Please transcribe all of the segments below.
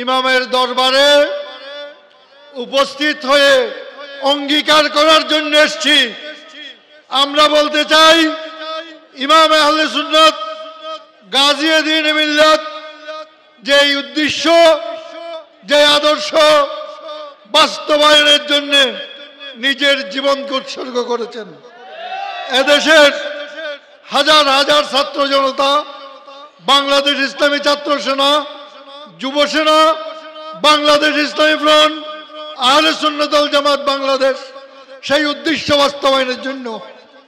ইমামের দরবারে উপস্থিত হয়ে অঙ্গীকার করার জন্য এসেছি। আমরা বলতে চাই, ইমাম আহলে সুন্নাত গাজী দ্বীন মিল্লাত যে উদ্দেশ্য, যে আদর্শ বাস্তবায়নের জন্য নিজের জীবনকে উৎসর্গ করেছেন, এদেশের হাজার হাজার ছাত্র জনতা, বাংলাদেশ ইসলামী ছাত্র সেনা, যুব সেনা, বাংলাদেশ ইসলামী ফ্রন্ট, আহলে সুন্নাত ওয়াল জামাত বাংলাদেশ সেই উদ্দেশ্য বাস্তবায়নের জন্য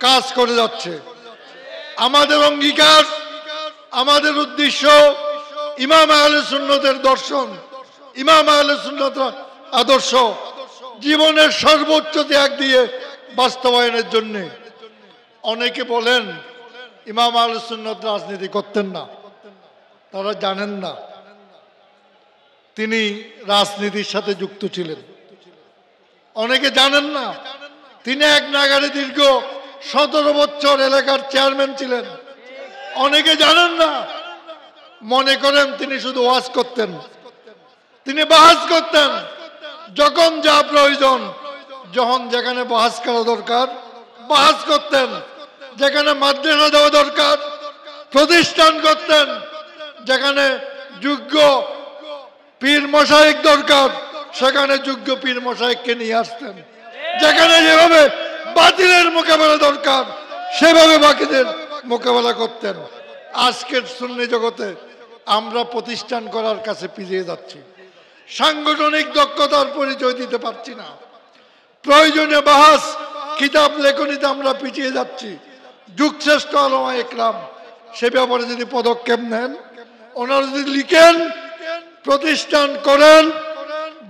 কাজ করে যাচ্ছে। আমাদের অঙ্গীকার, আমাদের উদ্দেশ্য ইমাম আহলে সুন্নাতের দর্শন, ইমাম আহলে সুন্নাতের আদর্শ জীবনের সর্বোচ্চ ত্যাগ দিয়ে বাস্তবায়নের জন্য। অনেকে বলেন ইমাম আহলে সুন্নাত রাজনীতি করতেন না, তারা জানেন না তিনি রাজনীতির সাথে যুক্ত ছিলেন। অনেকে জানেন না তিনি এক নাগারে দীর্ঘ 17 বছর এলাকার চেয়ারম্যান ছিলেন। অনেকে জানেন না, মনে করেন তিনি শুধু ওয়াজ করতেন, তিনি বাহাস করতেন। যখন যা প্রয়োজন, যখন যেখানে বাহাস করা দরকার বাহাস করতেন, যেখানে মাদ্রাসা দেওয়া দরকার প্রতিষ্ঠান করতেন, যেখানে যোগ্য পীর মশায়েক দরকার সেখানে যোগ্য পীর মশায়েককে নিয়ে আসতেন, যেখানে যেভাবে বাতিলের মোকাবেলা দরকার সেভাবে বাকিদের মোকাবেলা করতেন। আজকের সুন্নি জগতে আমরা প্রতিষ্ঠান করার কাছে পিছিয়ে যাচ্ছি, সাংগঠনিক দক্ষতার পরিচয় দিতে পারছি না, প্রয়োজনীয় বাহাস কিতাব লেখনীতে আমরা পিছিয়ে যাচ্ছি। যুগশ্রেষ্ঠ আলেমা ইকরাম সে ব্যাপারে যদি পদক্ষেপ নেন, ওনারা যদি লিখেন, প্রতিষ্ঠান করেন,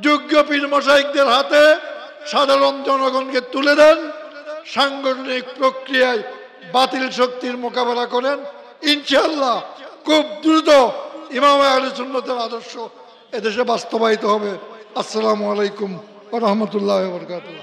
যোগ্য পীর মশাইকদের হাতে সাধারণ জনগণকে তুলে দেন, সাংগঠনিক প্রক্রিয়ায় বাতিল শক্তির মোকাবেলা করেন, ইনশাআল্লাহ খুব দ্রুত ইমাম আহলে সুন্নাতের আদর্শ এদেশে বাস্তবায়িত হবে। আসসালামু আলাইকুম ওয়া রাহমাতুল্লাহি ওয়া বারাকাতুহু।